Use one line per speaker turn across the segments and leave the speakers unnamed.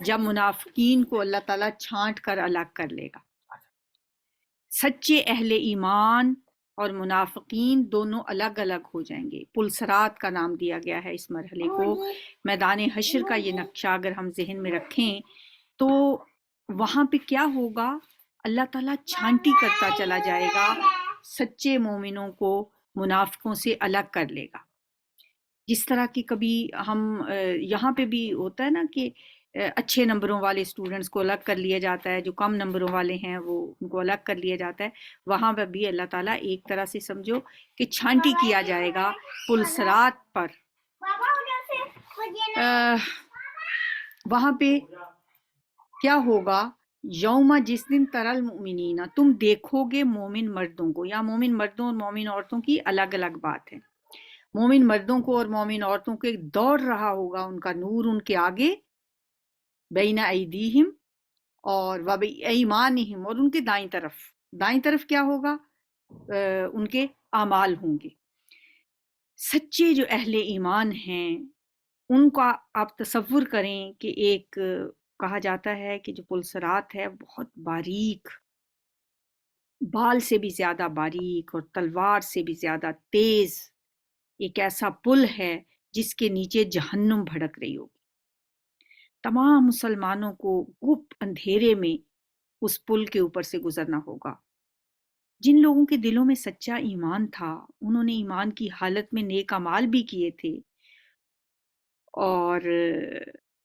جب منافقین کو اللہ تعالیٰ چھانٹ کر الگ کر لے گا. سچے اہل ایمان اور منافقین دونوں الگ الگ ہو جائیں گے. پلسرات کا نام دیا گیا ہے اس مرحلے کو. میدان حشر کا یہ نقشہ اگر ہم ذہن میں رکھیں تو وہاں پہ کیا ہوگا؟ اللہ تعالیٰ چھانٹی کرتا چلا جائے گا، سچے مومنوں کو منافقوں سے الگ کر لے گا. جس طرح کی کبھی ہم یہاں پہ بھی ہوتا ہے نا کہ اچھے نمبروں والے اسٹوڈنٹس کو الگ کر لیا جاتا ہے، جو کم نمبروں والے ہیں وہ ان کو الگ کر لیا جاتا ہے. وہاں پہ بھی اللہ تعالیٰ ایک طرح سے سمجھو کہ چھانٹی کیا جائے گا پلسرات پر. وہاں پہ کیا ہوگا؟ یوم، جس دن ترل المؤمنین، تم دیکھو گے مومن مردوں کو. یا مومن مردوں اور مومن عورتوں کی الگ الگ بات ہے. مومن مردوں کو اور مومن عورتوں کو ایک دوڑ رہا ہوگا ان کا نور ان کے آگے، بین ایدیہم اور ایمانہم، اور ان کے دائیں طرف. دائیں طرف کیا ہوگا؟ ان کے اعمال ہوں گے. سچے جو اہل ایمان ہیں ان کا آپ تصور کریں کہ ایک کہا جاتا ہے کہ جو پلسرات ہے بہت باریک، بال سے بھی زیادہ باریک اور تلوار سے بھی زیادہ تیز ایک ایسا پل ہے جس کے نیچے جہنم بھڑک رہی ہوگی. تمام مسلمانوں کو گپ اندھیرے میں اس پل کے اوپر سے گزرنا ہوگا. جن لوگوں کے دلوں میں سچا ایمان تھا، انہوں نے ایمان کی حالت میں نیک اعمال بھی کیے تھے، اور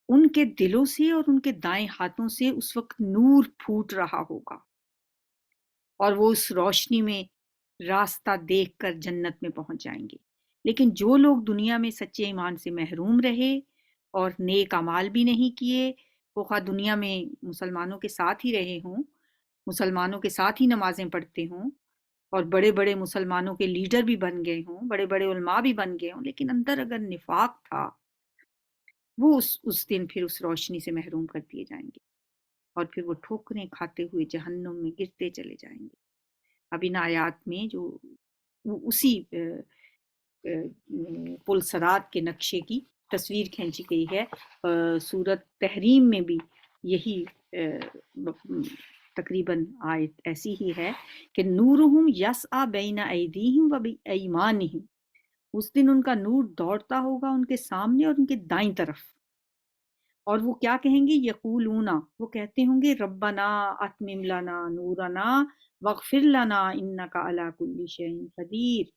ان کے دلوں سے اور ان کے دائیں ہاتھوں سے اس وقت نور پھوٹ رہا ہوگا، اور وہ اس روشنی میں راستہ دیکھ کر جنت میں پہنچ جائیں گے. لیکن جو لوگ دنیا میں سچے ایمان سے محروم رہے اور نیک اعمال بھی نہیں کیے، وہ خواہ دنیا میں مسلمانوں کے ساتھ ہی رہے ہوں، مسلمانوں کے ساتھ ہی نمازیں پڑھتے ہوں، اور بڑے بڑے مسلمانوں کے لیڈر بھی بن گئے ہوں، بڑے بڑے علماء بھی بن گئے ہوں، لیکن اندر اگر نفاق تھا، وہ اس دن پھر اس روشنی سے محروم کر دیے جائیں گے، اور پھر وہ ٹھوکریں کھاتے ہوئے جہنم میں گرتے چلے جائیں گے. اب ان آیات میں جو اسی پلسرات کے نقشے کی تصویر کھینچی گئی ہے. سورت تحریم میں بھی یہی تقریباً آیت ایسی ہی ہے کہ نورہم یسعی بین ایدیہم و بایمانہم. اس دن ان کا نور دوڑتا ہوگا ان کے سامنے اور ان کے دائیں طرف، اور وہ کیا کہیں گے؟ یقولون، وہ کہتے ہوں گے ربنا اتمم لنا نورنا واغفر لنا انک علی کل شیء قدیر.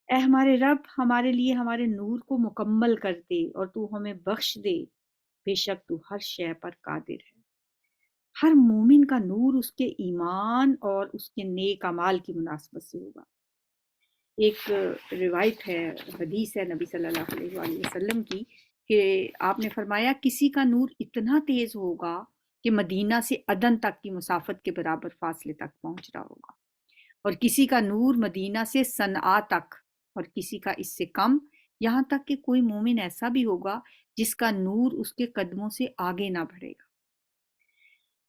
اے ہمارے رب، ہمارے لیے ہمارے نور کو مکمل کر دے اور تو ہمیں بخش دے، بے شک تو ہر شے پر قادر ہے. ہر مومن کا نور اس کے ایمان اور اس کے نیک اعمال کی مناسبت سے ہوگا. ایک روایت ہے، حدیث ہے نبی صلی اللہ علیہ وآلہ وسلم کی، کہ آپ نے فرمایا کسی کا نور اتنا تیز ہوگا کہ مدینہ سے عدن تک کی مسافت کے برابر فاصلے تک پہنچ رہا ہوگا، اور کسی کا نور مدینہ سے صنعاء تک، اور کسی کا اس سے کم، یہاں تک کہ کوئی مومن ایسا بھی ہوگا جس کا نور اس کے قدموں سے آگے نہ بڑھے گا.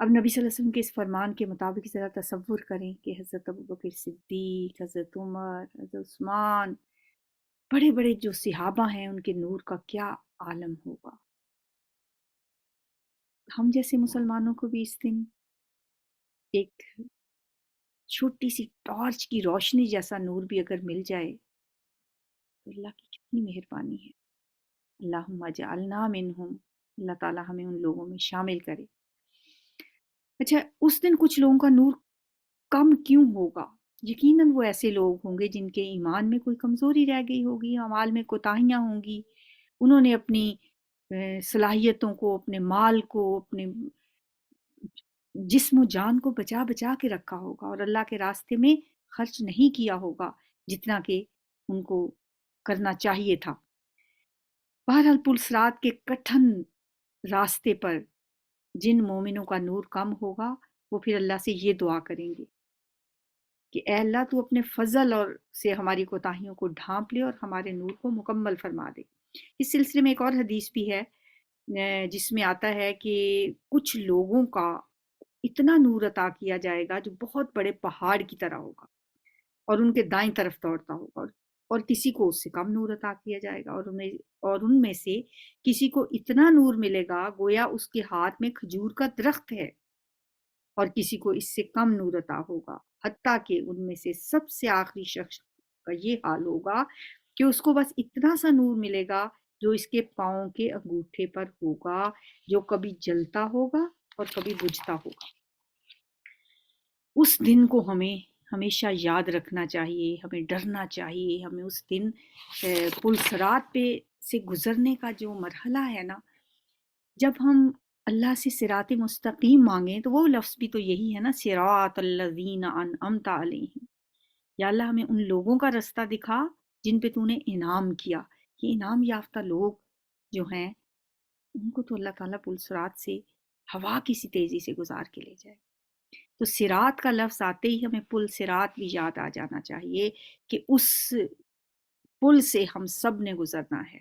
اب نبی صلی اللہ علیہ وسلم کے اس فرمان کے مطابق ذرا تصور کریں کہ حضرت ابوبکر صدیق، حضرت عمر، حضرت عثمان، بڑے بڑے جو صحابہ ہیں، ان کے نور کا کیا عالم ہوگا. ہم جیسے مسلمانوں کو بھی اس دن ایک چھوٹی سی ٹارچ کی روشنی جیسا نور بھی اگر مل جائے تو اللہ کی کتنی مہربانی ہے. اللہم اجعلنا منہم، اللہ تعالیٰ ہمیں ان لوگوں میں شامل کرے. اچھا، اس دن کچھ لوگوں کا نور کم کیوں ہوگا؟ یقیناً وہ ایسے لوگ ہوں گے جن کے ایمان میں کوئی کمزوری رہ گئی ہوگی، اعمال میں کوتاہیاں ہوں گی، انہوں نے اپنی صلاحیتوں کو، اپنے مال کو، اپنے جسم و جان کو بچا بچا کے رکھا ہوگا، اور اللہ کے راستے میں خرچ نہیں کیا ہوگا جتنا کہ ان کو کرنا چاہیے تھا. بہرحال پلسرات کے کٹھن راستے پر جن مومنوں کا نور کم ہوگا وہ پھر اللہ سے یہ دعا کریں گے کہ اے اللہ تو اپنے فضل اور سے ہماری کوتاہیوں کو ڈھانپ لے اور ہمارے نور کو مکمل فرما دے. اس سلسلے میں ایک اور حدیث بھی ہے جس میں آتا ہے کہ کچھ لوگوں کا اتنا نور عطا کیا جائے گا جو بہت بڑے پہاڑ کی طرح ہوگا، اور ان کے دائیں طرف دوڑتا ہوگا، اور کسی کو اس سے کم نور عطا کیا جائے گا، اور ان میں سے کسی کو اتنا نور ملے گا گویا اس کے ہاتھ میں کھجور کا درخت ہے، اور کسی کو اس سے کم نور عطا ہوگا، حتیٰ کہ ان میں سے سب سے آخری شخص کا یہ حال ہوگا کہ اس کو بس اتنا سا نور ملے گا جو اس کے پاؤں کے انگوٹھے پر ہوگا، جو کبھی جلتا ہوگا اور کبھی بجھتا ہوگا۔ اس دن کو ہمیں ہمیشہ یاد رکھنا چاہیے، ہمیں ڈرنا چاہیے، ہمیں اس دن پل صراط پہ سے گزرنے کا جو مرحلہ ہے نا، جب ہم اللہ سے صراط مستقیم مانگیں تو وہ لفظ بھی تو یہی ہے نا، صراط الذین انعمت علیہم، یا اللہ ہمیں ان لوگوں کا رستہ دکھا جن پہ تو نے انعام کیا۔ یہ انعام یافتہ لوگ جو ہیں ان کو تو اللہ تعالیٰ پل صراط سے ہوا کسی تیزی سے گزار کے لے جائے۔ تو صراط کا لفظ آتے ہی ہمیں پل صراط بھی یاد آ جانا چاہیے کہ اس پل سے ہم سب نے گزرنا ہے،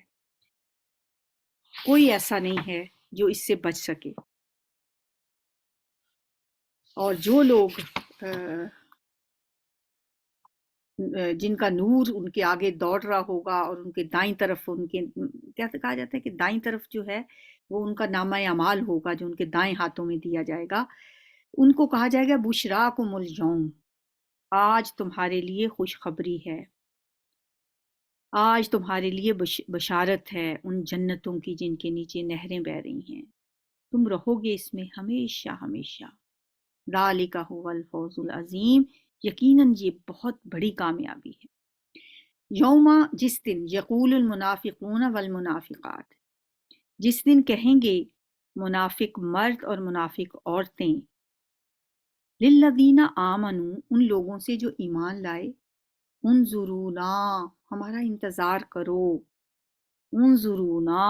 کوئی ایسا نہیں ہے جو اس سے بچ سکے۔ اور جو لوگ جن کا نور ان کے آگے دوڑ رہا ہوگا اور ان کے دائیں طرف ان کے کیا کہا جاتا ہے کہ دائیں طرف جو ہے وہ ان کا نامہ اعمال ہوگا جو ان کے دائیں ہاتھوں میں دیا جائے گا، ان کو کہا جائے گا بشراکم الیوم، آج تمہارے لیے خوشخبری ہے، آج تمہارے لیے بشارت ہے ان جنتوں کی جن کے نیچے نہریں بہہ رہی ہیں، تم رہو گے اس میں ہمیشہ ہمیشہ، ذالک هو الفوز العظیم، یقیناً یہ بہت بڑی کامیابی ہے۔ یوما، جس دن، یقول المنافقون والمنافقات، جس دن کہیں گے منافق مرد اور منافق عورتیں، للذین آمنوا، ان لوگوں سے جو ایمان لائے، انظرونا، ہمارا انتظار کرو، انظرونا،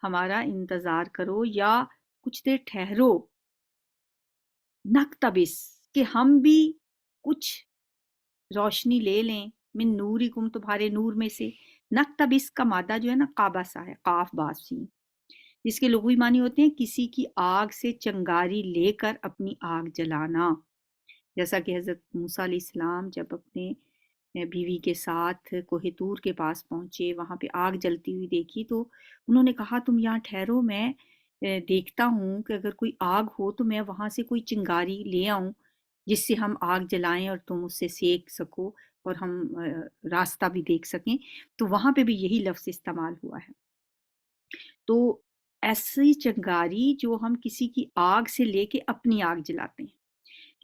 ہمارا انتظار کرو، یا کچھ دیر ٹھہرو، نقتبس، کہ ہم بھی کچھ روشنی لے لیں، من نورکم، تمہارے نور میں سے۔ نقتبس کا مادہ جو ہے نا قابسہ ہے، قاف باسی، جس کے لغوی معنی ہوتے ہیں کسی کی آگ سے چنگاری لے کر اپنی آگ جلانا، جیسا کہ حضرت موسیٰ علیہ السلام جب اپنے بیوی کے ساتھ کوہ طور کے پاس پہنچے، وہاں پہ آگ جلتی ہوئی دیکھی تو انہوں نے کہا تم یہاں ٹھہرو، میں دیکھتا ہوں کہ اگر کوئی آگ ہو تو میں وہاں سے کوئی چنگاری لے آؤں جس سے ہم آگ جلائیں اور تم اس سے سیک سکو اور ہم راستہ بھی دیکھ سکیں۔ تو وہاں پہ بھی یہی لفظ استعمال ہوا ہے۔ تو ایسی چنگاری جو ہم کسی کی آگ سے لے کے اپنی آگ جلاتے ہیں۔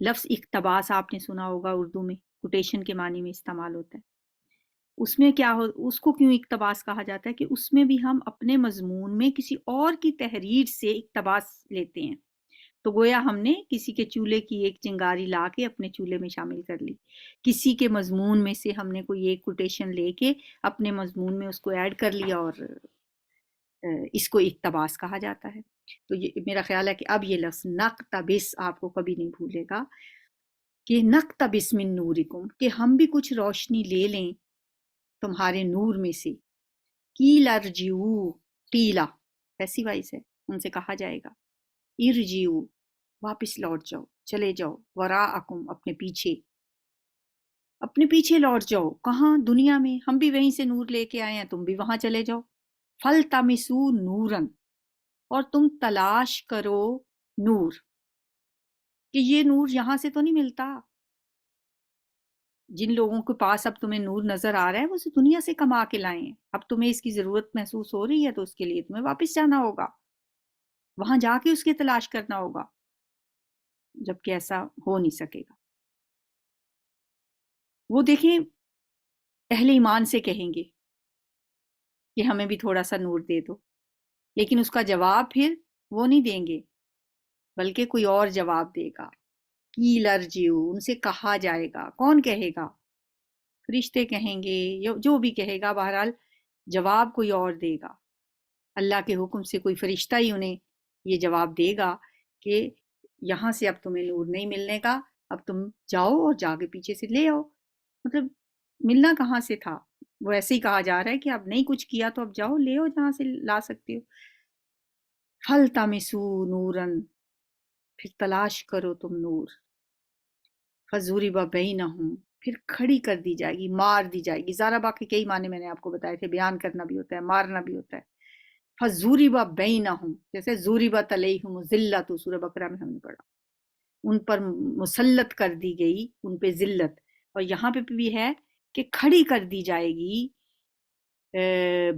لفظ اقتباس آپ نے سنا ہوگا، اردو میں کوٹیشن کے معنی میں استعمال ہوتا ہے۔ اس میں کیا ہو، اس کو کیوں اقتباس کہا جاتا ہے کہ اس میں بھی ہم اپنے مضمون میں کسی اور کی تحریر سے اقتباس لیتے ہیں، تو گویا ہم نے کسی کے چولہے کی ایک چنگاری لا کے اپنے چولہے میں شامل کر لی، کسی کے مضمون میں سے ہم نے کوئی ایک کوٹیشن لے کے اپنے مضمون میں اس کو ایڈ کر لیا، اور اس کو اقتباس کہا جاتا ہے۔ تو یہ میرا خیال ہے کہ اب یہ لفظ نقتبس آپ کو کبھی نہیں بھولے گا، کہ نقتبس من نورکم، کہ ہم بھی کچھ روشنی لے لیں تمہارے نور میں سے۔ قیل ارجعوا، قیلا پیسیو وائس ہے، ان سے کہا جائے گا ارجعوا، واپس لوٹ جاؤ، چلے جاؤ، وراءکم، اپنے پیچھے، اپنے پیچھے لوٹ جاؤ، کہاں؟ دنیا میں، ہم بھی وہیں سے نور لے کے آئے ہیں، تم بھی وہاں چلے جاؤ۔ فَالْتَمِسُوا نُورًا، اور تم تلاش کرو نور، کہ یہ نور یہاں سے تو نہیں ملتا، جن لوگوں کے پاس اب تمہیں نور نظر آ رہا ہے وہ اسے دنیا سے کما کے لائیں ہیں، اب تمہیں اس کی ضرورت محسوس ہو رہی ہے تو اس کے لیے تمہیں واپس جانا ہوگا، وہاں جا کے اس کی تلاش کرنا ہوگا، جبکہ ایسا ہو نہیں سکے گا۔ وہ دیکھیں اہل ایمان سے کہیں گے کہ ہمیں بھی تھوڑا سا نور دے دو، لیکن اس کا جواب پھر وہ نہیں دیں گے، بلکہ کوئی اور جواب دے گا۔ قیل ارجعوا، ان سے کہا جائے گا، کون کہے گا؟ فرشتے کہیں گے، جو بھی کہے گا، بہرحال جواب کوئی اور دے گا، اللہ کے حکم سے کوئی فرشتہ ہی انہیں یہ جواب دے گا کہ یہاں سے اب تمہیں نور نہیں ملنے کا، اب تم جاؤ اور جا کے پیچھے سے لے آؤ۔ مطلب ملنا کہاں سے تھا، وہ ایسے ہی کہا جا رہا ہے کہ اب نہیں کچھ کیا تو اب جاؤ لے آؤ جہاں سے لا سکتے ہو۔ فَالْتَمِسُوا نُورًا، پھر تلاش کرو تم نور، فَضُرِبَ بَيْنَهُمْ، پھر کھڑی کر دی جائے گی، مار دی جائے گی. ذرا باقی کئی معنی میں نے آپ کو بتائے تھے، بیان کرنا بھی ہوتا ہے، مارنا بھی ہوتا ہے. فَضُرِبَ بَيْنَهُمْ، جیسے ضُرِبَتْ عَلَيْهِمُ الذِّلَّةُ سورہ بقرہ میں ہم نے پڑھا، ان پر مسلط کر دی گئی، ان پہ ذلت. اور یہاں پہ بھی ہے کہ کھڑی کر دی جائے گی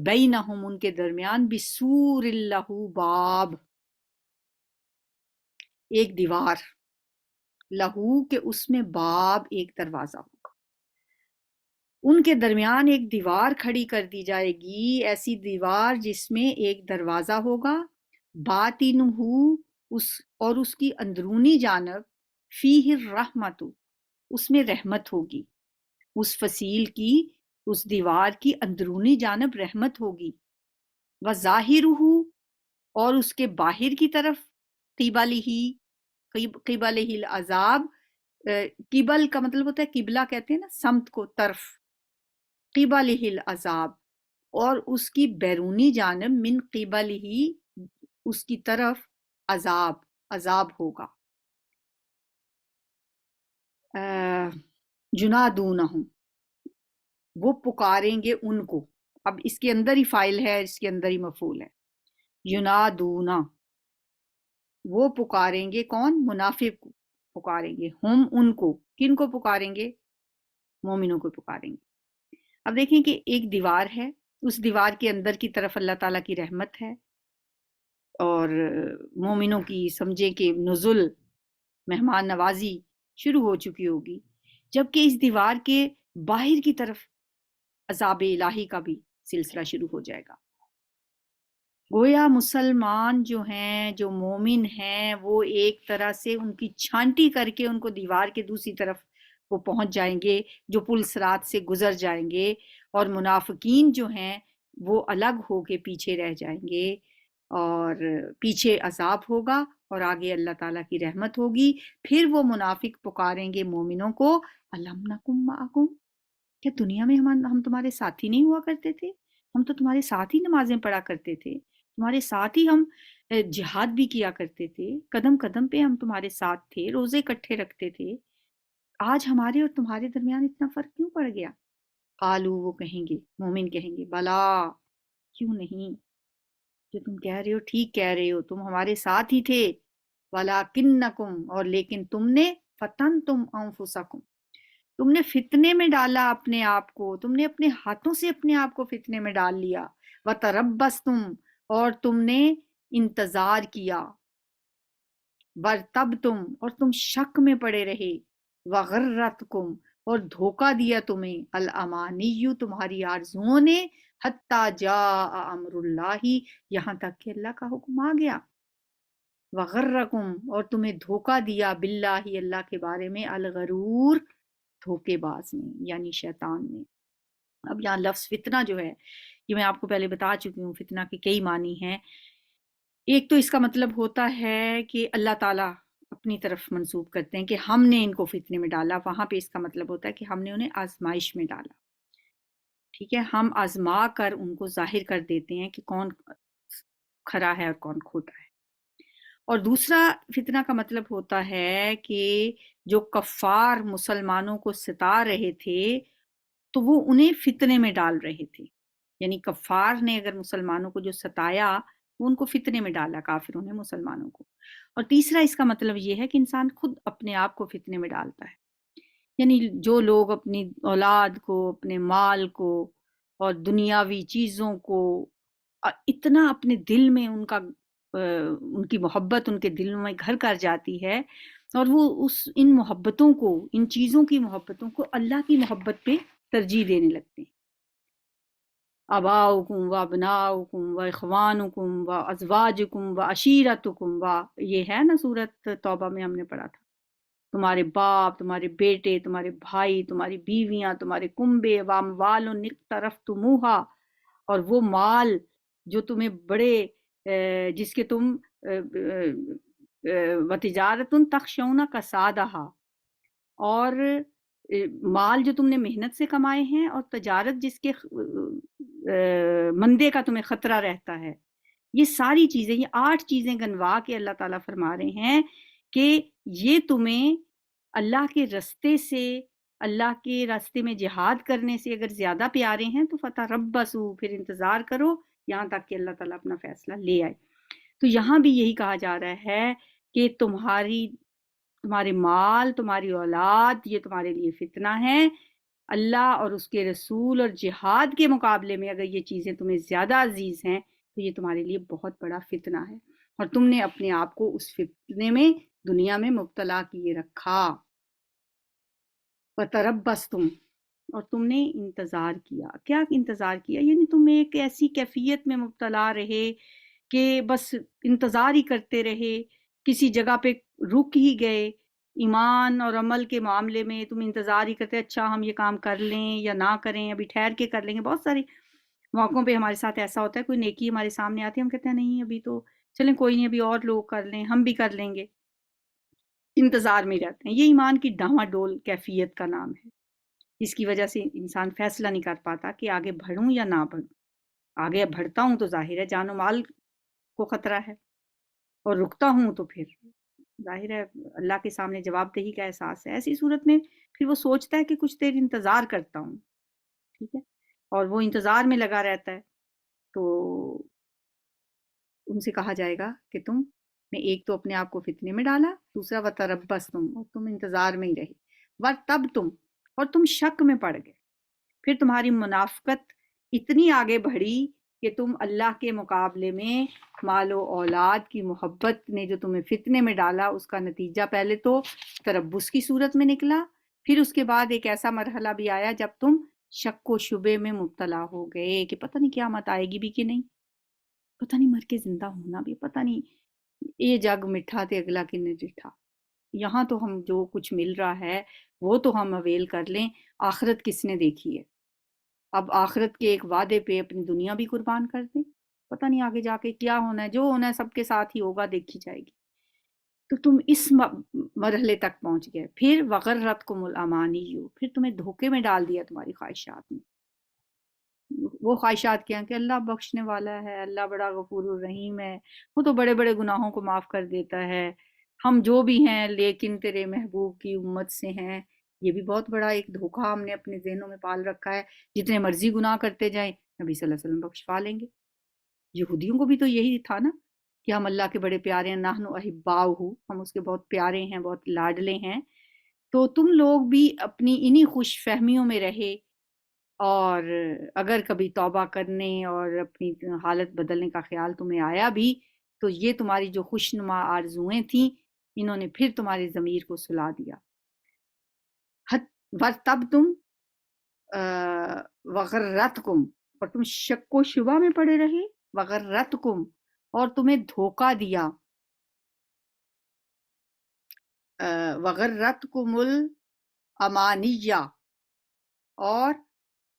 بینہم، ان کے درمیان، بسور اللہ باب، ایک دیوار، لہو کہ اس میں باب، ایک دروازہ ہوگا. ان کے درمیان ایک دیوار کھڑی کر دی جائے گی، ایسی دیوار جس میں ایک دروازہ ہوگا، باطنہ، اور اس کی اندرونی جانب، فیہ الرحمت، اس میں رحمت ہوگی. اس فصیل کی، اس دیوار کی اندرونی جانب رحمت ہوگی. وظاہرہ، اور اس کے باہر کی طرف، قبلہ العذاب، قبل کا مطلب ہوتا ہے قبلہ، کہتے ہیں نا سمت کو، طرف، قبلہ العذاب، اور اس کی بیرونی جانب، من قبلہ، اس کی طرف، عذاب ہوگا. جنادونہم، وہ پکاریں گے ان کو. اب اس کے اندر ہی فائل ہے، اس کے اندر ہی مفعول ہے. ینادونا، وہ پکاریں گے، کون؟ منافق پکاریں گے، ہم ان کو، کن کو پکاریں گے؟ مومنوں کو پکاریں گے. اب دیکھیں کہ ایک دیوار ہے، اس دیوار کے اندر کی طرف اللہ تعالیٰ کی رحمت ہے، اور مومنوں کی سمجھیں کہ نزل، مہمان نوازی شروع ہو چکی ہوگی. جبکہ اس دیوار کے باہر کی طرف عذاب الہی کا بھی سلسلہ شروع ہو جائے گا. گویا مسلمان جو ہیں، جو مومن ہیں، وہ ایک طرح سے ان کی چھانٹی کر کے ان کو دیوار کے دوسری طرف وہ پہنچ جائیں گے، جو پل صراط سے گزر جائیں گے. اور منافقین جو ہیں وہ الگ ہو کے پیچھے رہ جائیں گے، اور پیچھے عذاب ہوگا اور آگے اللہ تعالیٰ کی رحمت ہوگی. پھر وہ منافق پکاریں گے مومنوں کو، الم نکم معکم، کیا دنیا میں ہم تمہارے ساتھی نہیں ہوا کرتے تھے؟ ہم تو تمہارے ساتھ ہی نمازیں پڑھا کرتے تھے، تمہارے ساتھ ہی ہم جہاد بھی کیا کرتے تھے، قدم قدم پہ ہم تمہارے ساتھ تھے، روزے اکٹھے رکھتے تھے. آج ہمارے اور تمہارے درمیان اتنا فرق کیوں پڑ گیا؟ قالو، وہ کہیں گے، مومن کہیں گے، بلا، کیوں نہیں، جو تم کہہ رہے ہو ٹھیک کہہ رہے ہو، تم ہمارے ساتھ ہی تھے. وَلَٰكِنَّكُمْ، اور لیکن تم نے، فَتَنْتُمْ أَنفُسَكُمْ، تم نے فتنے میں ڈالا اپنے آپ کو، تم نے اپنے ہاتھوں سے اپنے آپ کو فتنے میں ڈال لیا. وَتَرَبَّصْتُمْ، اور تم نے انتظار کیا. وَارْتَبْتُمْ، اور تم شک میں پڑے رہے. وَغَرَّتْكُمْ، اور دھوکہ دیا تمہیں، الْأَمَانِيُّ، تمہاری آرزوؤں نے، حَتَّى جَاءَ أَمْرُ اللَّهِ، یہاں تک کہ اللہ کا حکم آ گیا. وَغَرَّكُمْ، اور تمہیں دھوکہ دیا، بِاللَّهِ، اللہ کے بارے میں، الغرور، دھوکے باز نے، یعنی شیطان نے. اب یہاں لفظ فتنہ جو ہے، یہ میں آپ کو پہلے بتا چکی ہوں، فتنہ کے کئی معنی ہیں. ایک تو اس کا مطلب ہوتا ہے کہ اللہ تعالیٰ اپنی طرف منسوب کرتے ہیں کہ ہم نے ان کو فتنے میں ڈالا. وہاں پہ اس کا مطلب ہوتا ہے کہ ہم نے انہیں آزمائش میں ڈالا. ٹھیک ہے، ہم آزما کر ان کو ظاہر کر دیتے ہیں کہ کون کھرا ہے اور کون کھوٹا ہے. اور دوسرا فتنہ کا مطلب ہوتا ہے کہ جو کفار مسلمانوں کو ستا رہے تھے تو وہ انہیں فتنے میں ڈال رہے تھے. یعنی کفار نے اگر مسلمانوں کو جو ستایا، وہ ان کو فتنے میں ڈالا، کافروں نے مسلمانوں کو. اور تیسرا اس کا مطلب یہ ہے کہ انسان خود اپنے آپ کو فتنے میں ڈالتا ہے. یعنی جو لوگ اپنی اولاد کو، اپنے مال کو اور دنیاوی چیزوں کو اتنا اپنے دل میں ان کی محبت ان کے دل میں گھر کر جاتی ہے، اور وہ ان محبتوں کو، ان چیزوں کی محبتوں کو اللہ کی محبت پہ ترجیح دینے لگتے ہیں. آباؤکم و ابناؤکم و اخوانکم و ازواجکم و عشیرتکم، یہ ہے نا سورت توبہ میں ہم نے پڑھا تھا، تمہارے باپ، تمہارے بیٹے، تمہارے بھائی، تمہاری بیویاں، تمہارے کنبے، واموال اقترفتموہا، اور وہ مال جو تمہیں بڑے جس کے تم وتجارت تخشون کسادہا، اور مال جو تم نے محنت سے کمائے ہیں، اور تجارت جس کے مندے کا تمہیں خطرہ رہتا ہے. یہ ساری چیزیں، یہ 8 چیزیں گنوا کے اللہ تعالیٰ فرما رہے ہیں کہ یہ تمہیں اللہ کے رستے سے اللہ کے راستے میں جہاد کرنے سے اگر زیادہ پیارے ہیں تو فتربصوا، پھر انتظار کرو یہاں تک کہ اللہ تعالیٰ اپنا فیصلہ لے آئے۔ تو یہاں بھی یہی کہا جا رہا ہے کہ تمہارے مال، تمہاری اولاد، یہ تمہارے لیے فتنہ ہے۔ اللہ اور اس کے رسول اور جہاد کے مقابلے میں اگر یہ چیزیں تمہیں زیادہ عزیز ہیں تو یہ تمہارے لیے بہت بڑا فتنہ ہے، اور تم نے اپنے آپ کو اس فتنے میں دنیا میں مبتلا کیے رکھا۔ وَتَرَبَّصْتُمْ، اور تم نے انتظار کیا۔ کیا انتظار کیا؟ یعنی تم ایک ایسی کیفیت میں مبتلا رہے کہ بس انتظار ہی کرتے رہے، کسی جگہ پہ رک ہی گئے۔ ایمان اور عمل کے معاملے میں تم انتظار ہی کرتے، اچھا ہم یہ کام کر لیں یا نہ کریں، ابھی ٹھہر کے کر لیں گے۔ بہت سارے موقعوں پہ ہمارے ساتھ ایسا ہوتا ہے، کوئی نیکی ہمارے سامنے آتی ہے، ہم کہتے ہیں نہیں ابھی تو چلیں کوئی نہیں، ابھی اور لوگ کر لیں، ہم بھی کر لیں گے، انتظار میں رہتے ہیں۔ یہ ایمان کی ڈاواں ڈول کیفیت کا نام ہے، اس کی وجہ سے انسان فیصلہ نہیں کر پاتا کہ آگے بڑھوں یا نہ بڑھوں۔ آگے بڑھتا ہوں تو ظاہر ہے جان و مال کو خطرہ ہے، اور رکتا ہوں تو پھر ظاہر ہے اللہ کے سامنے جواب دہی کا احساس ہے۔ ایسی صورت میں پھر وہ سوچتا ہے کہ کچھ دیر انتظار کرتا ہوں، ٹھیک ہے، اور وہ انتظار میں لگا رہتا ہے۔ تو ان سے کہا جائے گا کہ تم نے ایک تو اپنے آپ کو فتنے میں ڈالا، دوسرا وَتَرَبَّصْتُمْ، اور تم انتظار میں ہی رہے، وَارْتَبْتُمْ، اور تم شک میں پڑ گئے۔ پھر تمہاری منافقت اتنی آگے بڑھی کہ تم اللہ کے مقابلے میں مال و اولاد کی محبت نے جو تمہیں فتنے میں ڈالا، اس کا نتیجہ پہلے تو تربص کی صورت میں نکلا، پھر اس کے بعد ایک ایسا مرحلہ بھی آیا جب تم شک و شبے میں مبتلا ہو گئے کہ پتہ نہیں قیامت آئے گی بھی کہ نہیں، پتہ نہیں مر کے زندہ ہونا بھی، پتہ نہیں یہ جگ مٹھا تے اگلا کنے ڈٹھا۔ یہاں تو ہم جو کچھ مل رہا ہے وہ تو ہم اویل کر لیں، آخرت کس نے دیکھی ہے؟ اب آخرت کے ایک وعدے پہ اپنی دنیا بھی قربان کر دیں، پتہ نہیں آگے جا کے کیا ہونا ہے، جو ہونا ہے سب کے ساتھ ہی ہوگا، دیکھی جائے گی۔ تو تم اس مرحلے تک پہنچ گئے۔ پھر وغرتکم الامانی، پھر تمہیں دھوکے میں ڈال دیا تمہاری خواہشات نے۔ وہ خواہشات کیا کہ اللہ بخشنے والا ہے، اللہ بڑا غفور الرحیم ہے، وہ تو بڑے بڑے گناہوں کو معاف کر دیتا ہے، ہم جو بھی ہیں لیکن تیرے محبوب کی امت سے ہیں۔ یہ بھی بہت بڑا ایک دھوکہ ہم نے اپنے ذہنوں میں پال رکھا ہے، جتنے مرضی گناہ کرتے جائیں نبی صلی اللہ علیہ وسلم بخشوا لیں گے۔ یہودیوں کو بھی تو یہی تھا نا کہ ہم اللہ کے بڑے پیارے ہیں، نحن احباؤہ، ہم اس کے بہت پیارے ہیں، بہت لاڈلے ہیں۔ تو تم لوگ بھی اپنی انہی خوش فہمیوں میں رہے، اور اگر کبھی توبہ کرنے اور اپنی حالت بدلنے کا خیال تمہیں آیا بھی تو یہ تمہاری جو خوشنما آرزوئیں تھیں انہوں نے پھر تمہاری ضمیر کو سلا دیا۔ تب تم وغرتکم، اور تم شک و شبہ میں پڑے رہے، وغرتکم، اور تمہیں دھوکہ دیا، وغرتکم الامانیہ، اور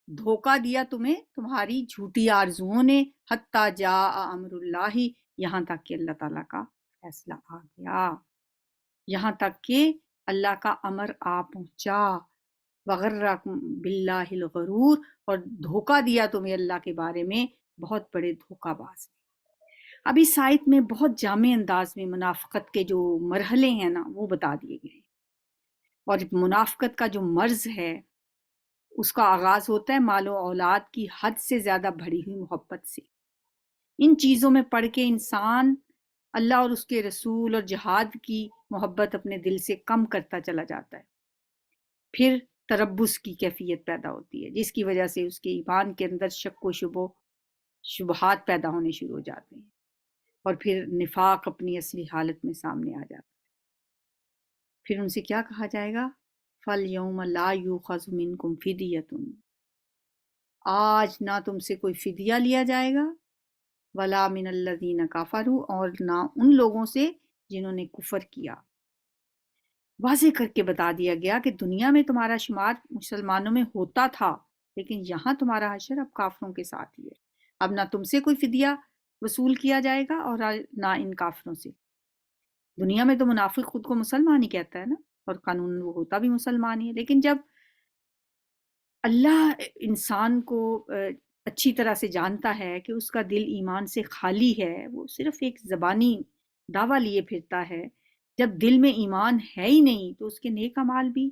دھوکہ دیا تمہیں تمہاری جھوٹی آرزوؤں نے، حتیٰ جاء امر اللہ، یہاں تک کہ اللہ تعالیٰ کا فیصلہ آ گیا، یہاں تک کہ اللہ کا امر آ پہنچا۔ وغرکم باللہ الغرور، اور دھوکہ دیا تمہیں اللہ کے بارے میں بہت بڑے دھوکہ باز نے۔ اب اس آیت میں بہت جامع انداز میں منافقت کے جو مرحلے ہیں نا وہ بتا دیے گئے ہیں، اور منافقت کا جو مرض ہے اس کا آغاز ہوتا ہے مال و اولاد کی حد سے زیادہ بڑھی ہوئی محبت سے۔ ان چیزوں میں پڑھ کے انسان اللہ اور اس کے رسول اور جہاد کی محبت اپنے دل سے کم کرتا چلا جاتا ہے، پھر تربص کی کیفیت پیدا ہوتی ہے جس کی وجہ سے اس کے ایمان کے اندر شک و شبہات پیدا ہونے شروع ہو جاتے ہیں، اور پھر نفاق اپنی اصلی حالت میں سامنے آ جاتا ہے۔ پھر ان سے کیا کہا جائے گا؟ فَالْيَوْمَ لَا يُؤْخَذُ مِنْكُمْ فِدْيَةٌ، آج نہ تم سے کوئی فدیہ لیا جائے گا، وَلَا مِنَ الَّذِينَ كَفَرُوا، اور نہ ان لوگوں سے جنہوں نے کفر کیا۔ واضح کر کے بتا دیا گیا کہ دنیا میں تمہارا شمار مسلمانوں میں ہوتا تھا، لیکن یہاں تمہارا حشر اب کافروں کے ساتھ ہی ہے۔ اب نہ تم سے کوئی فدیہ وصول کیا جائے گا اور نہ ان کافروں سے۔ دنیا میں تو منافق خود کو مسلمان ہی کہتا ہے نا، اور قانون وہ ہوتا بھی مسلمان ہی ہے، لیکن جب اللہ انسان کو اچھی طرح سے جانتا ہے کہ اس کا دل ایمان سے خالی ہے، وہ صرف ایک زبانی دعویٰ لیے پھرتا ہے، جب دل میں ایمان ہے ہی نہیں تو اس کے نیک اعمال بھی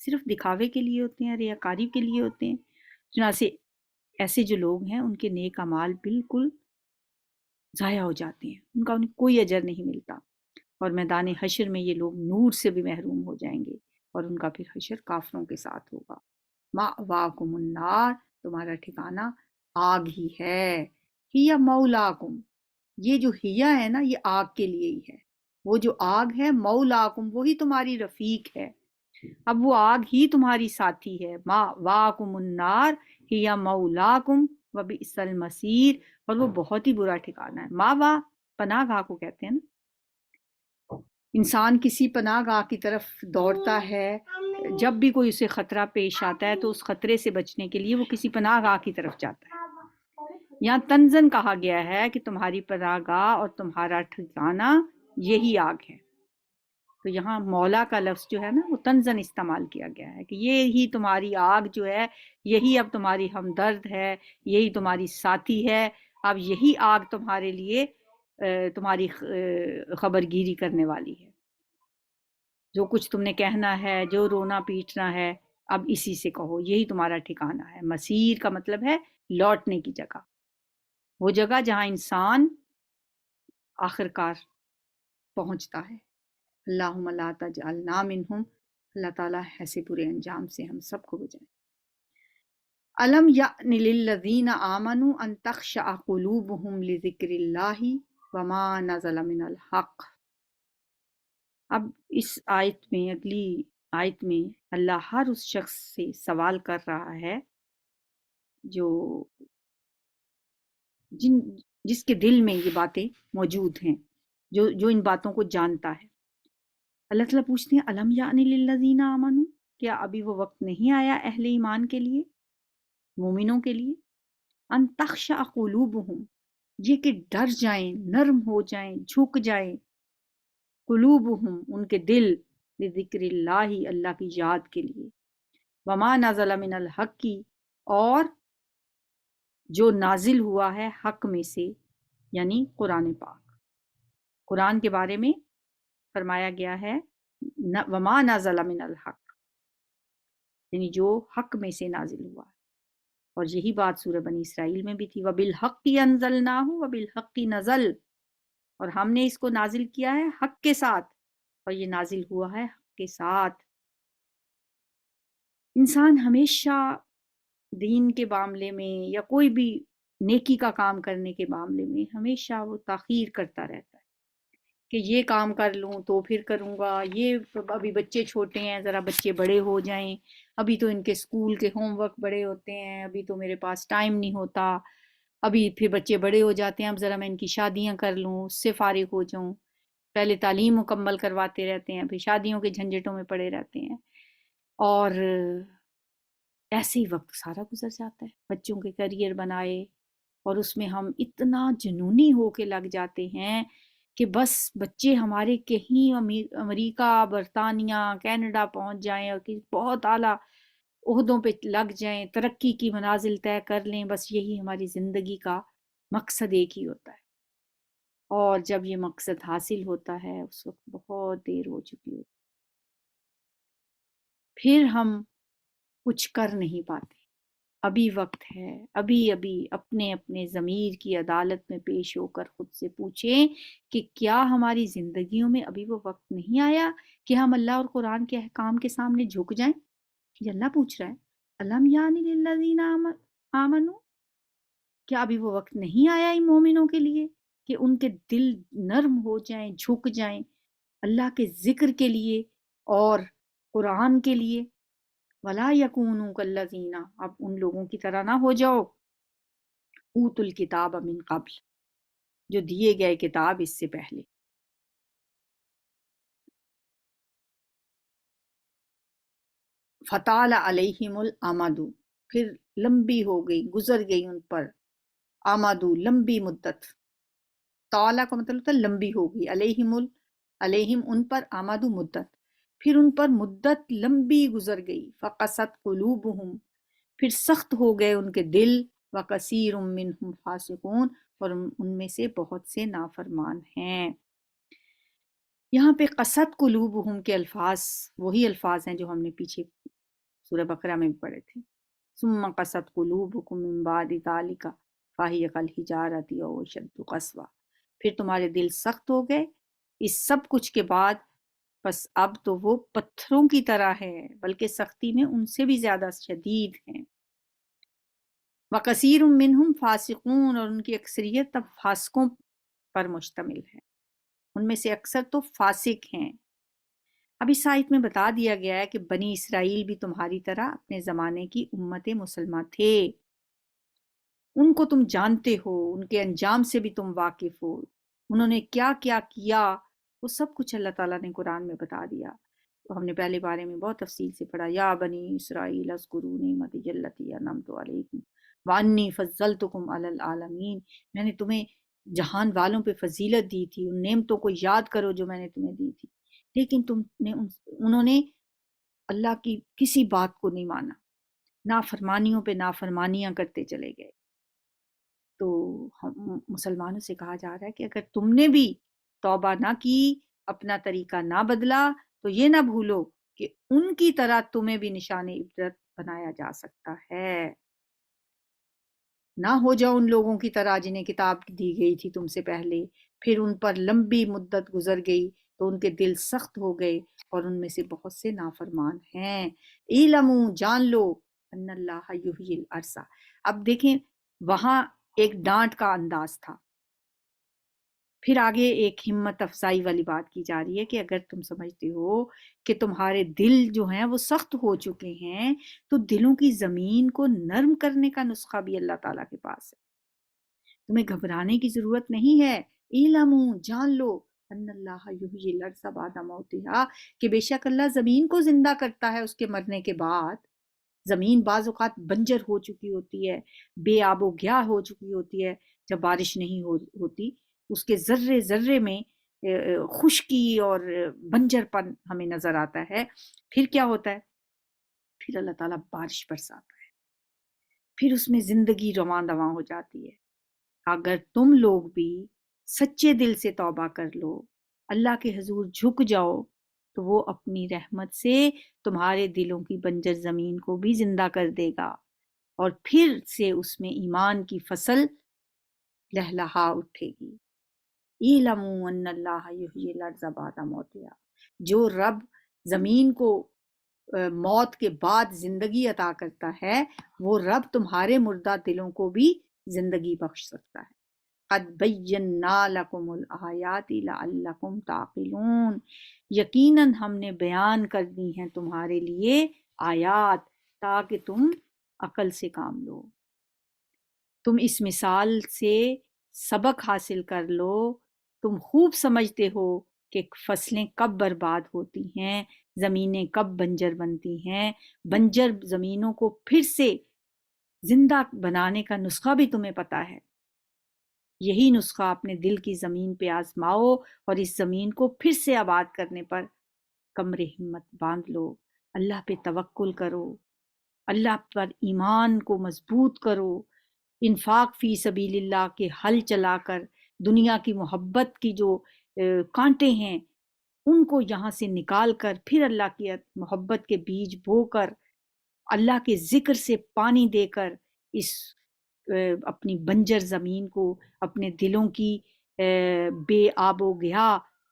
صرف دکھاوے کے لیے ہوتے ہیں، ریاکاری کے لیے ہوتے ہیں۔ چنانچہ ایسے جو لوگ ہیں ان کے نیک اعمال بالکل ضائع ہو جاتے ہیں، انہیں کوئی اجر نہیں ملتا، اور میدان حشر میں یہ لوگ نور سے بھی محروم ہو جائیں گے، اور ان کا پھر حشر کافروں کے ساتھ ہوگا۔ مأواکم النار، تمہارا ٹھکانہ آگ ہی ہے، ہی مولاکم، یہ جو ہیا ہے نا یہ آگ کے لیے ہی ہے، وہ جو آگ ہے مولاکم وہی تمہاری رفیق ہے، اب وہ آگ ہی تمہاری ساتھی ہے۔ مأواکم النار ہی مولاکم وبئس المصیر، اور وہ بہت ہی برا ٹھکانہ ہے۔ ماوا پناہ گاہ کو کہتے ہیں نا، انسان کسی پناہ گاہ کی طرف دوڑتا ہے، جب بھی کوئی اسے خطرہ پیش آتا ہے تو اس خطرے سے بچنے کے لیے وہ کسی پناہ گاہ کی طرف جاتا ہے۔ یہاں تنزن کہا گیا ہے کہ تمہاری پناہ گاہ اور تمہارا ٹھکانہ یہی آگ ہے، تو یہاں مولا کا لفظ جو ہے نا وہ تنزن استعمال کیا گیا ہے کہ یہی تمہاری آگ جو ہے، یہی اب تمہاری ہمدرد ہے، یہی تمہاری ساتھی ہے، اب یہی آگ تمہارے لیے تمہاری خبر گیری کرنے والی ہے۔ جو کچھ تم نے کہنا ہے، جو رونا پیٹنا ہے، اب اسی سے کہو، یہی تمہارا ٹھکانہ ہے۔ مسیر کا مطلب ہے لوٹنے کی جگہ، وہ جگہ جہاں انسان آخرکار پہنچتا ہے۔ اللہم لا تجعلنا منہم، اللہ تعالیٰ ایسے برے انجام سے ہم سب کو بچائیں۔ الم یأن للذین آمنوا ان تخشع قلوبہم لذکر اللہ وما نزل من الحق۔ اب اس آیت میں، اگلی آیت میں اللہ ہر اس شخص سے سوال کر رہا ہے جو جس کے دل میں یہ باتیں موجود ہیں، جو ان باتوں کو جانتا ہے۔ اللہ تعالیٰ پوچھتے ہیں الم یأن للذین آمنوا، کیا ابھی وہ وقت نہیں آیا اہل ایمان کے لیے، مومنوں کے لیے، ان تخشع قلوبہم، یہ کہ ڈر جائیں، نرم ہو جائیں، جھک جائیں، قلوبہم ان کے دل، لذکر اللہ اللہ کی یاد کے لیے، وما نزل من الحق کی، اور جو نازل ہوا ہے حق میں سے، یعنی قرآن پاک۔ قرآن کے بارے میں فرمایا گیا ہے وما نزل من الحق، یعنی جو حق میں سے نازل ہوا ہے، اور یہی بات سورہ بنی اسرائیل میں بھی تھی، وَبِالْحَقِّ أَنزَلْنَاهُ وَبِالْحَقِّ نَزَلَ، اور ہم نے اس کو نازل کیا ہے حق کے ساتھ، اور یہ نازل ہوا ہے حق کے ساتھ۔ انسان ہمیشہ دین کے معاملے میں یا کوئی بھی نیکی کا کام کرنے کے معاملے میں ہمیشہ وہ تاخیر کرتا رہتا ہے کہ یہ کام کر لوں تو پھر کروں گا، یہ ابھی بچے چھوٹے ہیں، ذرا بچے بڑے ہو جائیں، ابھی تو ان کے اسکول کے ہوم ورک بڑے ہوتے ہیں، ابھی تو میرے پاس ٹائم نہیں ہوتا، ابھی پھر بچے بڑے ہو جاتے ہیں، اب ذرا میں ان کی شادیاں کر لوں، اس سے فارغ ہو جاؤں، پہلے تعلیم مکمل کرواتے رہتے ہیں، پھر شادیوں کے جھنجٹوں میں پڑے رہتے ہیں، اور ایسے ہی وقت سارا گزر جاتا ہے، بچوں کے کیریئر بنائے، اور اس میں ہم اتنا جنونی ہو کے لگ جاتے ہیں کہ بس بچے ہمارے کہیں امریکہ، برطانیہ، کینیڈا پہنچ جائیں اور بہت اعلیٰ عہدوں پہ لگ جائیں، ترقی کی منازل طے کر لیں، بس یہی ہماری زندگی کا مقصد ایک ہی ہوتا ہے، اور جب یہ مقصد حاصل ہوتا ہے اس وقت بہت دیر ہو چکی ہوتی، پھر ہم کچھ کر نہیں پاتے۔ ابھی وقت ہے، ابھی اپنے اپنے ضمیر کی عدالت میں پیش ہو کر خود سے پوچھیں کہ کیا ہماری زندگیوں میں ابھی وہ وقت نہیں آیا کہ ہم اللہ اور قرآن کے احکام کے سامنے جھک جائیں؟ یہ اللہ پوچھ رہا ہے، الم یعن للذین آمنوا، کیا ابھی وہ وقت نہیں آیا ان مومنوں کے لیے کہ ان کے دل نرم ہو جائیں، جھک جائیں اللہ کے ذکر کے لیے اور قرآن کے لیے؟ وَلَا يَكُونُوا كَالَّذِينَ، اب ان لوگوں کی طرح نہ ہو جاؤ، اوتوا الکتاب من قبل، جو دیے گئے کتاب اس سے پہلے، فطال علیہم الامد، پھر لمبی ہو گئی، گزر گئی ان پر، آمد لمبی مدت، طالع کا مطلب ہوتا ہے لمبی ہو گئی، علیہم ان پر، آمد مدت، پھر ان پر مدت لمبی گزر گئی، فقست قلوبہم، پھر سخت ہو گئے ان کے دل، وکثیر منہم فاسقون، اور ان میں سے بہت سے نافرمان ہیں۔ یہاں پہ قصد قلوبہم کے الفاظ وہی الفاظ ہیں جو ہم نے پیچھے سورہ بقرہ میں بھی پڑھے تھے. ثم قصد قلوبکم من بعد ذلک فہی کالحجارۃ او اشد قسوہ. پھر تمہارے دل سخت ہو گئے اس سب کچھ کے بعد، بس اب تو وہ پتھروں کی طرح ہے، بلکہ سختی میں ان سے بھی زیادہ شدید ہیں. وَكَثِيرٌ مِّنْهُمْ فَاسِقُونَ، اور ان کی اکثریت اب فاسقوں پر مشتمل ہے، ان میں سے اکثر تو فاسق ہیں. اب اس آیت میں بتا دیا گیا ہے کہ بنی اسرائیل بھی تمہاری طرح اپنے زمانے کی امت مسلمہ تھے، ان کو تم جانتے ہو، ان کے انجام سے بھی تم واقف ہو، انہوں نے کیا کیا کیا وہ سب کچھ اللہ تعالیٰ نے قرآن میں بتا دیا. تو ہم نے پہلے بارے میں بہت تفصیل سے پڑھا، یا بنی اسرائیل اذکروا نعمتی التی انعمت علیکم وانی فضلتکم علی العالمین. میں نے تمہیں جہان والوں پہ فضیلت دی تھی، ان نعمتوں کو یاد کرو جو میں نے تمہیں دی تھی، لیکن انہوں نے اللہ کی کسی بات کو نہیں مانا، نافرمانیوں پہ نافرمانیاں کرتے چلے گئے. تو ہم مسلمانوں سے کہا جا رہا ہے کہ اگر تم نے بھی توبہ نہ کی، اپنا طریقہ نہ بدلا، تو یہ نہ بھولو کہ ان کی طرح تمہیں بھی نشان عبرت بنایا جا سکتا ہے. نہ ہو جاؤ ان لوگوں کی طرح جنہیں کتاب دی گئی تھی تم سے پہلے، پھر ان پر لمبی مدت گزر گئی تو ان کے دل سخت ہو گئے اور ان میں سے بہت سے نافرمان ہیں. اعلموا، جان لو، ان اللہ یحیی الارض. اب دیکھیں وہاں ایک ڈانٹ کا انداز تھا، پھر آگے ایک ہمت افزائی والی بات کی جا رہی ہے کہ اگر تم سمجھتے ہو کہ تمہارے دل جو ہیں وہ سخت ہو چکے ہیں، تو دلوں کی زمین کو نرم کرنے کا نسخہ بھی اللہ تعالیٰ کے پاس ہے. تمہیں گھبرانے کی ضرورت نہیں ہے. اعلموا، جان لو، ان اللہ یحیی الارض بعد موتہا، کہ بے شک اللہ زمین کو زندہ کرتا ہے اس کے مرنے کے بعد. زمین بعض اوقات بنجر ہو چکی ہوتی ہے، بے آب و گیا ہو چکی ہوتی ہے جب بارش نہیں ہوتی، اس کے ذرے ذرے میں خشکی اور بنجر پن ہمیں نظر آتا ہے. پھر کیا ہوتا ہے؟ پھر اللہ تعالیٰ بارش برساتا ہے، پھر اس میں زندگی رواں دواں ہو جاتی ہے. اگر تم لوگ بھی سچے دل سے توبہ کر لو، اللہ کے حضور جھک جاؤ، تو وہ اپنی رحمت سے تمہارے دلوں کی بنجر زمین کو بھی زندہ کر دے گا، اور پھر سے اس میں ایمان کی فصل لہلہا اٹھے گی. اعلموا ان اللہ یحیی الارض بعد موتہا. جو رب زمین کو موت کے بعد زندگی عطا کرتا ہے، وہ رب تمہارے مردہ دلوں کو بھی زندگی بخش سکتا ہے. قد بینا لکم الآیات لعلکم تعقلون. یقیناً ہم نے بیان کر دی ہیں تمہارے لیے آیات تاکہ تم عقل سے کام لو. تم اس مثال سے سبق حاصل کر لو. تم خوب سمجھتے ہو کہ فصلیں کب برباد ہوتی ہیں، زمینیں کب بنجر بنتی ہیں. بنجر زمینوں کو پھر سے زندہ بنانے کا نسخہ بھی تمہیں پتا ہے. یہی نسخہ اپنے دل کی زمین پہ آزماؤ اور اس زمین کو پھر سے آباد کرنے پر کمر ہمت باندھ لو. اللہ پہ توکل کرو، اللہ پر ایمان کو مضبوط کرو. انفاق فی سبیل اللہ کے حل چلا کر دنیا کی محبت کی جو کانٹے ہیں ان کو یہاں سے نکال کر پھر اللہ کی محبت کے بیج بو کر، اللہ کے ذکر سے پانی دے کر اس اپنی بنجر زمین کو، اپنے دلوں کی بے آب و گیا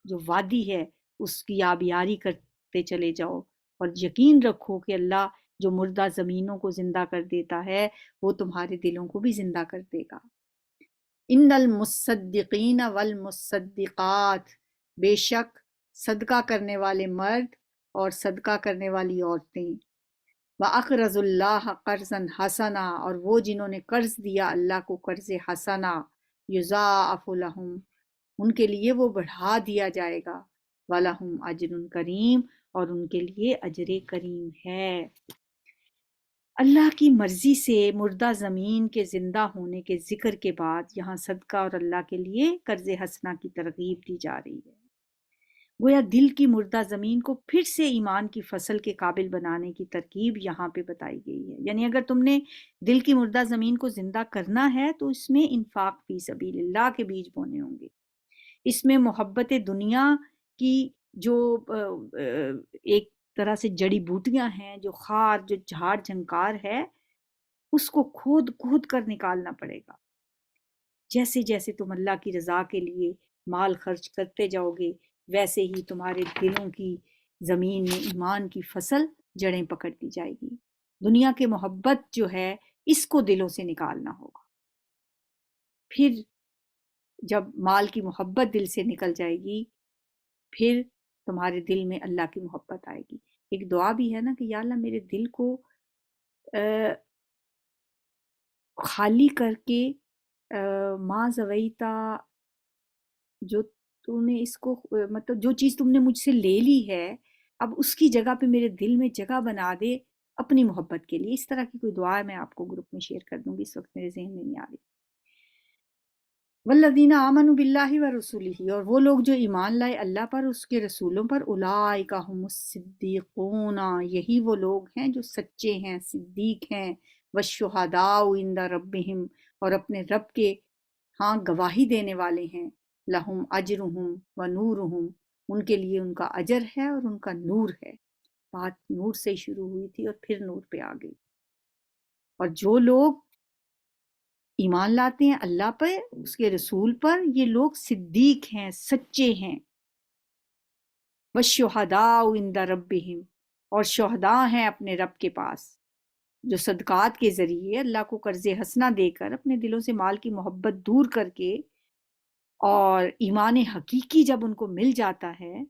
جو وادی ہے اس کی آبیاری کرتے چلے جاؤ. اور یقین رکھو کہ اللہ جو مردہ زمینوں کو زندہ کر دیتا ہے وہ تمہارے دلوں کو بھی زندہ کر دے گا. ان المصدقین والمصدقات، بے شک صدقہ کرنے والے مرد اور صدقہ کرنے والی عورتیں. وَأَقْرَضُوا اللَّهَ قَرْضًا حَسَنًا، اور وہ جنہوں نے قرض دیا اللہ کو قرض حسنا. یضاعف لہم، ان کے لیے وہ بڑھا دیا جائے گا. وَلَهُمْ أَجْرٌ کریم، اور ان کے لیے اجر کریم ہے. اللہ کی مرضی سے مردہ زمین کے زندہ ہونے کے ذکر کے بعد یہاں صدقہ اور اللہ کے لیے قرض حسنہ کی ترغیب دی جا رہی ہے. گویا دل کی مردہ زمین کو پھر سے ایمان کی فصل کے قابل بنانے کی ترکیب یہاں پہ بتائی گئی ہے. یعنی اگر تم نے دل کی مردہ زمین کو زندہ کرنا ہے تو اس میں انفاق فی سبیل اللہ کے بیج بونے ہوں گے. اس میں محبت دنیا کی جو ایک طرح سے جڑی بوٹیاں ہیں، جو خار، جو جھاڑ جھنکار ہے، اس کو کھود کھود کر نکالنا پڑے گا۔ جیسے جیسے تم اللہ کی رضا کے لیے مال خرچ کرتے جاؤ گے، ویسے ہی تمہارے دلوں کی زمین میں ایمان کی فصل جڑیں پکڑتی جائے گی۔ دنیا کے محبت جو ہے، اس کو دلوں سے نکالنا ہوگا۔ پھر جب مال کی محبت دل سے نکل جائے گی، پھر تمہارے دل میں اللہ کی محبت آئے گی۔ ایک دعا بھی ہے نا کہ یا اللہ میرے دل کو خالی کر کے ماں زویتا، جو تو نے اس کو مطلب جو چیز تم نے مجھ سے لے لی ہے، اب اس کی جگہ پہ میرے دل میں جگہ بنا دے اپنی محبت کے لیے۔ اس طرح کی کوئی دعا میں آپ کو گروپ میں شیئر کر دوں گی، اس وقت میرے ذہن میں نہیں آ رہی۔ والذین آمنوا باللہ ورسولہ، اور وہ لوگ جو ایمان لائے اللہ پر، اس کے رسولوں پر، اولئک هم الصدیقون، یہی وہ لوگ ہیں جو سچے ہیں، صدیق ہیں، والشہداء عند ربہم، اور اپنے رب کے ہاں گواہی دینے والے ہیں، لہم اجرہم ونورہم، ان کے لیے ان کا اجر ہے اور ان کا نور ہے۔ بات نور سے شروع ہوئی تھی اور پھر نور پہ آ گئی۔ اور جو لوگ ایمان لاتے ہیں اللہ پر، اس کے رسول پر، یہ لوگ صدیق ہیں، سچے ہیں۔ والشہداء عند ربہم، اور شہداء ہیں اپنے رب کے پاس، جو صدقات کے ذریعے اللہ کو قرض حسنہ دے کر اپنے دلوں سے مال کی محبت دور کر کے، اور ایمان حقیقی جب ان کو مل جاتا ہے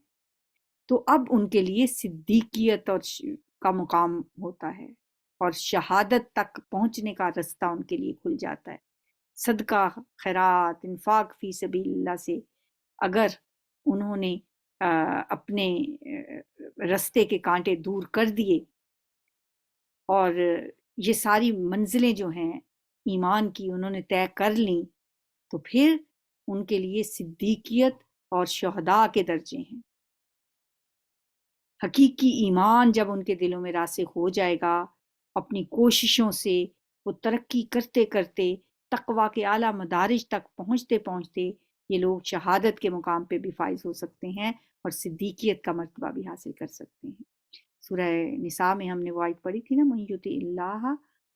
تو اب ان کے لیے صدیقیت اور کا مقام ہوتا ہے، اور شہادت تک پہنچنے کا رستہ ان کے لیے کھل جاتا ہے۔ صدقہ، خیرات، انفاق فی سبیل اللہ سے اگر انہوں نے اپنے رستے کے کانٹے دور کر دیے، اور یہ ساری منزلیں جو ہیں ایمان کی انہوں نے طے کر لیں، تو پھر ان کے لیے صدیقیت اور شہداء کے درجے ہیں۔ حقیقی ایمان جب ان کے دلوں میں راسخ ہو جائے گا، اپنی کوششوں سے وہ ترقی کرتے کرتے تقویٰ کے اعلیٰ مدارج تک پہنچتے پہنچتے یہ لوگ شہادت کے مقام پہ بھی فائز ہو سکتے ہیں اور صدیقیت کا مرتبہ بھی حاصل کر سکتے ہیں۔ سورہ نساء میں ہم نے وہ آیت پڑھی تھی نا، مَن یُطِعِ اللَّهَ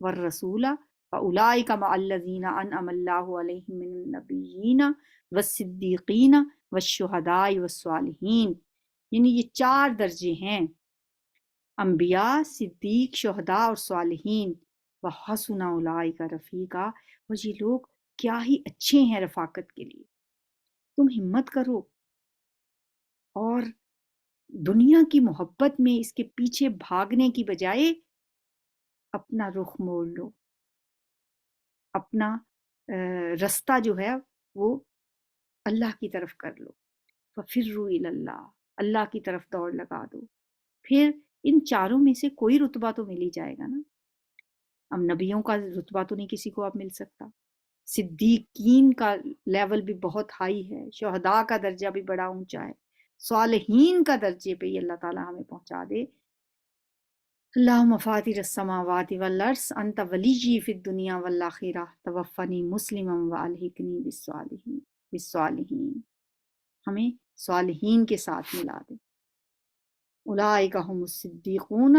وَالرَّسُولَ فَأُولَٰئِکَ مَعَ الَّذِینَ أَنْعَمَ اللَّهُ عَلَیْہِم مِّنَ النَّبِیِّینَ وَالصِّدِّیقِینَ وَالشُّہَدَاءِ وَالصَّالِحِینَ، یعنی یہ 4 درجے ہیں، انبیاء، صدیق، شہداء اور صالحین۔ وَحَسُنَ أُولَٰئِکَ رَفِیقًا، اور یہ لوگ کیا ہی اچھے ہیں رفاقت کے لیے۔ تم ہمت کرو اور دنیا کی محبت میں اس کے پیچھے بھاگنے کی بجائے اپنا رخ موڑ لو، اپنا رستہ جو ہے وہ اللہ کی طرف کر لو۔ فَفِرُّوا إِلَى اللَّهِ، اللہ کی طرف دوڑ لگا دو۔ پھر ان 4 میں سے کوئی رتبہ تو مل ہی جائے گا نا۔ اب نبیوں کا رتبہ تو نہیں کسی کو اب مل سکتا، صدیقین کا لیول بھی بہت ہائی ہے، شہداء کا درجہ بھی بڑا اونچا ہے، صالحین کا درجے پہ یہ اللہ تعالیٰ ہمیں پہنچا دے۔ اللہم فاطر السماوات والارض انت ولیی فی الدنیا والآخرہ توفنی مسلما والحقنی بالصالحین، ہمیں صالحین کے ساتھ ملا دے۔ اولئک هم الصدیقون